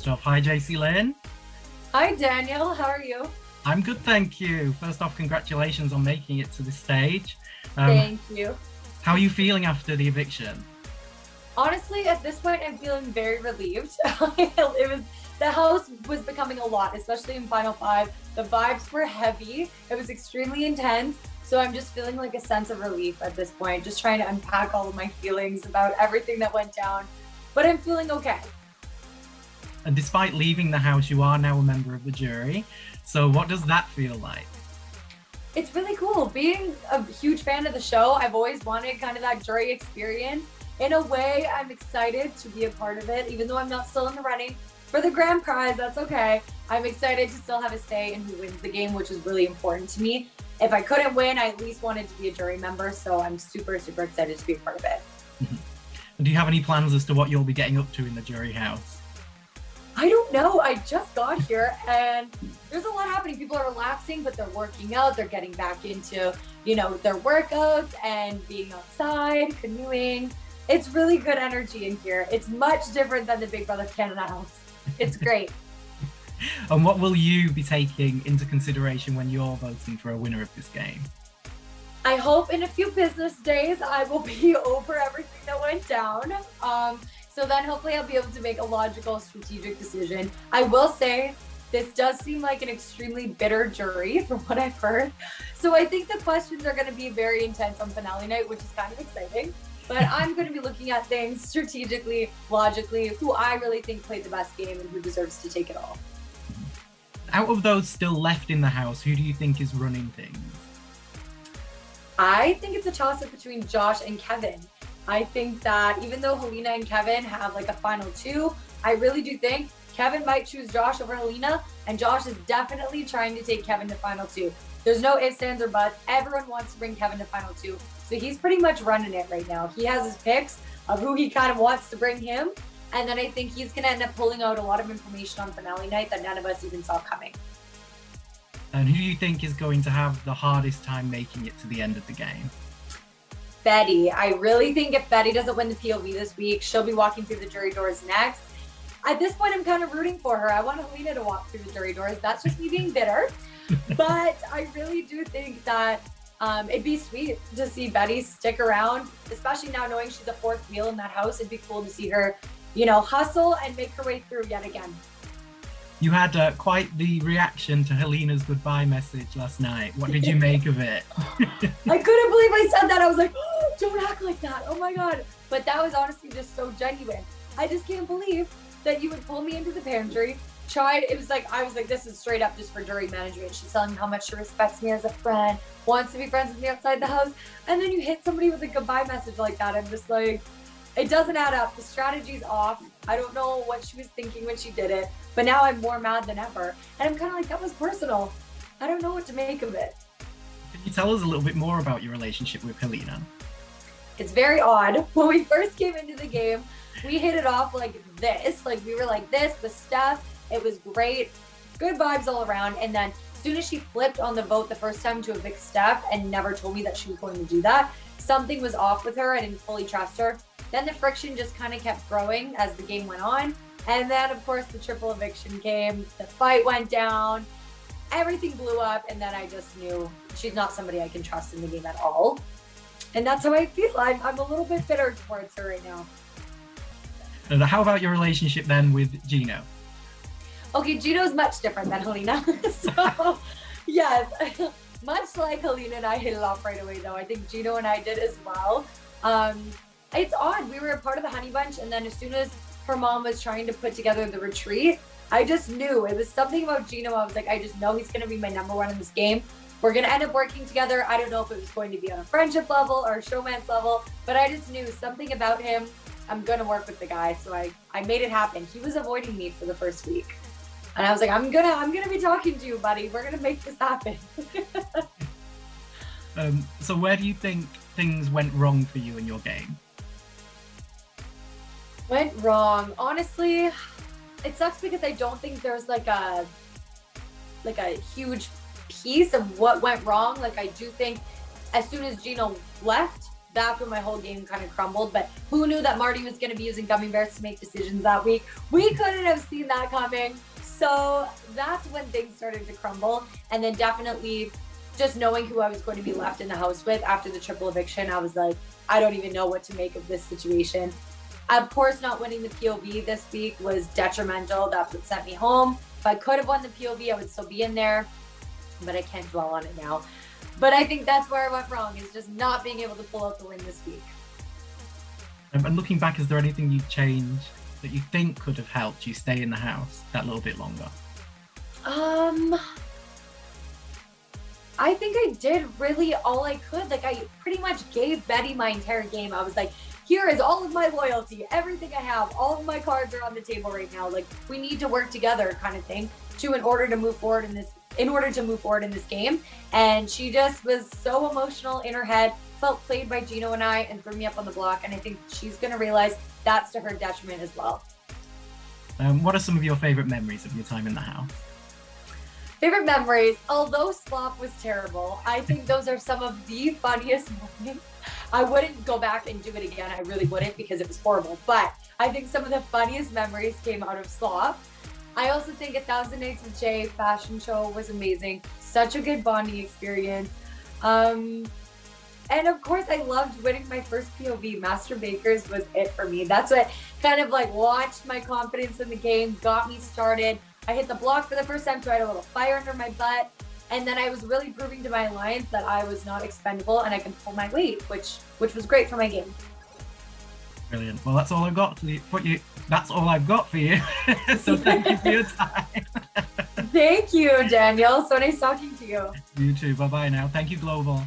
first off. Hi, Jacey-Lynne. Hi, Daniel. How are you? I'm good, thank you. First off, congratulations on making it to this stage. Thank you. How are you feeling after the eviction? Honestly, at this point, I'm feeling very relieved. The house was becoming a lot, especially in Final Five. The vibes were heavy. It was extremely intense. So I'm just feeling like a sense of relief at this point, just trying to unpack all of my feelings about everything that went down. But I'm feeling okay. And despite leaving the house, you are now a member of the jury. So what does that feel like? It's really cool. Being a huge fan of the show, I've always wanted kind of that jury experience. In a way, I'm excited to be a part of it, even though I'm not still in the running for the grand prize. That's okay. I'm excited to still have a say in who wins the game, which is really important to me. If I couldn't win, I at least wanted to be a jury member. So I'm super, super excited to be a part of it. Do you have any plans as to what you'll be getting up to in the jury house? I don't know. I just got here and there's a lot happening. People are relaxing, but they're working out. They're getting back into, their workouts and being outside, canoeing. It's really good energy in here. It's much different than the Big Brother Canada house. It's great. And what will you be taking into consideration when you're voting for a winner of this game? I hope in a few business days, I will be over everything that went down. So then hopefully I'll be able to make a logical, strategic decision. I will say this does seem like an extremely bitter jury from what I've heard. So I think the questions are going to be very intense on finale night, which is kind of exciting. But I'm going to be looking at things strategically, logically, who I really think played the best game and who deserves to take it all. Out of those still left in the house, who do you think is running things? I think it's a toss-up between Josh and Kevin. I think that even though Helena and Kevin have like a final two, I really do think Kevin might choose Josh over Helena, and Josh is definitely trying to take Kevin to final two. There's no ifs, ands, or buts. Everyone wants to bring Kevin to final two. So he's pretty much running it right now. He has his picks of who he kind of wants to bring him. And then I think he's going to end up pulling out a lot of information on finale night that none of us even saw coming. And who do you think is going to have the hardest time making it to the end of the game? Betty. I really think if Betty doesn't win the POV this week, she'll be walking through the jury doors next. At this point, I'm kind of rooting for her. I want Haleena to walk through the jury doors. That's just me being bitter. But I really do think that it'd be sweet to see Betty stick around, especially now knowing she's a fourth wheel in that house. It'd be cool to see her, hustle and make her way through yet again. You had quite the reaction to Helena's goodbye message last night. What did you make of it? I couldn't believe I said that. I was like, oh, don't act like that. Oh my God. But that was honestly just so genuine. I just can't believe that you would pull me into the pantry. I was like, this is straight up just for jury management. She's telling me how much she respects me as a friend, wants to be friends with me outside the house. And then you hit somebody with a goodbye message like that. I'm just like, it doesn't add up. The strategy's off. I don't know what she was thinking when she did it, but now I'm more mad than ever. And I'm kind of like, that was personal. I don't know what to make of it. Can you tell us a little bit more about your relationship with Helena? It's very odd. When we first came into the game, we hit it off like this. Like we were like this, the stuff. It was great. Good vibes all around. And then as soon as she flipped on the vote the first time to evict Steph and never told me that she was going to do that, something was off with her. I didn't fully trust her. Then the friction just kind of kept growing as the game went on. And then, of course, the triple eviction came. The fight went down. Everything blew up. And then I just knew she's not somebody I can trust in the game at all. And that's how I feel. I'm a little bit bitter towards her right now. And how about your relationship then with Gino? Okay, Gino's much different than Helena. So, yes, much like Helena and I hit it off right away, though. I think Gino and I did as well. It's odd. We were a part of the Honey Bunch, and then as soon as her mom was trying to put together the retreat, I just knew. It was something about Gino. I was like, I just know he's going to be my number one in this game. We're going to end up working together. I don't know if it was going to be on a friendship level or a showmance level, but I just knew something about him. I'm going to work with the guy. So I made it happen. He was avoiding me for the first week. And I was like, I'm gonna be talking to you, buddy. We're going to make this happen. So where do you think things went wrong for you in your game? Went wrong. Honestly, it sucks because I don't think there's like a huge piece of what went wrong. Like I do think as soon as Gino left, that's when my whole game kind of crumbled. But who knew that Marty was going to be using gummy bears to make decisions that week? We couldn't have seen that coming. So that's when things started to crumble. And then definitely just knowing who I was going to be left in the house with after the triple eviction, I was like, I don't even know what to make of this situation. Of course, not winning the POV this week was detrimental. That's what sent me home. If I could have won the POV, I would still be in there, but I can't dwell on it now. But I think that's where I went wrong, is just not being able to pull out the win this week. And looking back, is there anything you changed that you think could have helped you stay in the house that little bit longer? I think I did really all I could. Like, I pretty much gave Betty my entire game. I was like, here is all of my loyalty, everything I have, all of my cards are on the table right now. Like, we need to work together, kind of thing, in order to move forward in this game. And she just was so emotional in her head, felt played by Gino and I, and threw me up on the block. And I think she's gonna realize that's to her detriment as well. What are some of your favorite memories of your time in the house? Favorite memories, although Slop was terrible, I think those are some of the funniest moments. I wouldn't go back and do it again. I really wouldn't, because it was horrible. But I think some of the funniest memories came out of Slop. I also think 1,000 Nights with Jay fashion show was amazing. Such a good bonding experience. And of course, I loved winning my first POV. Master Bakers was it for me. That's what kind of like launched my confidence in the game, got me started. I hit the block for the first time, so I had a little fire under my butt. And then I was really proving to my alliance that I was not expendable and I can pull my weight, which was great for my game. Brilliant. Well, that's all I've got for you. That's all I've got for you. So thank you for your time. Thank you, Daniel. So nice talking to you. You too. Bye-bye now. Thank you, Global.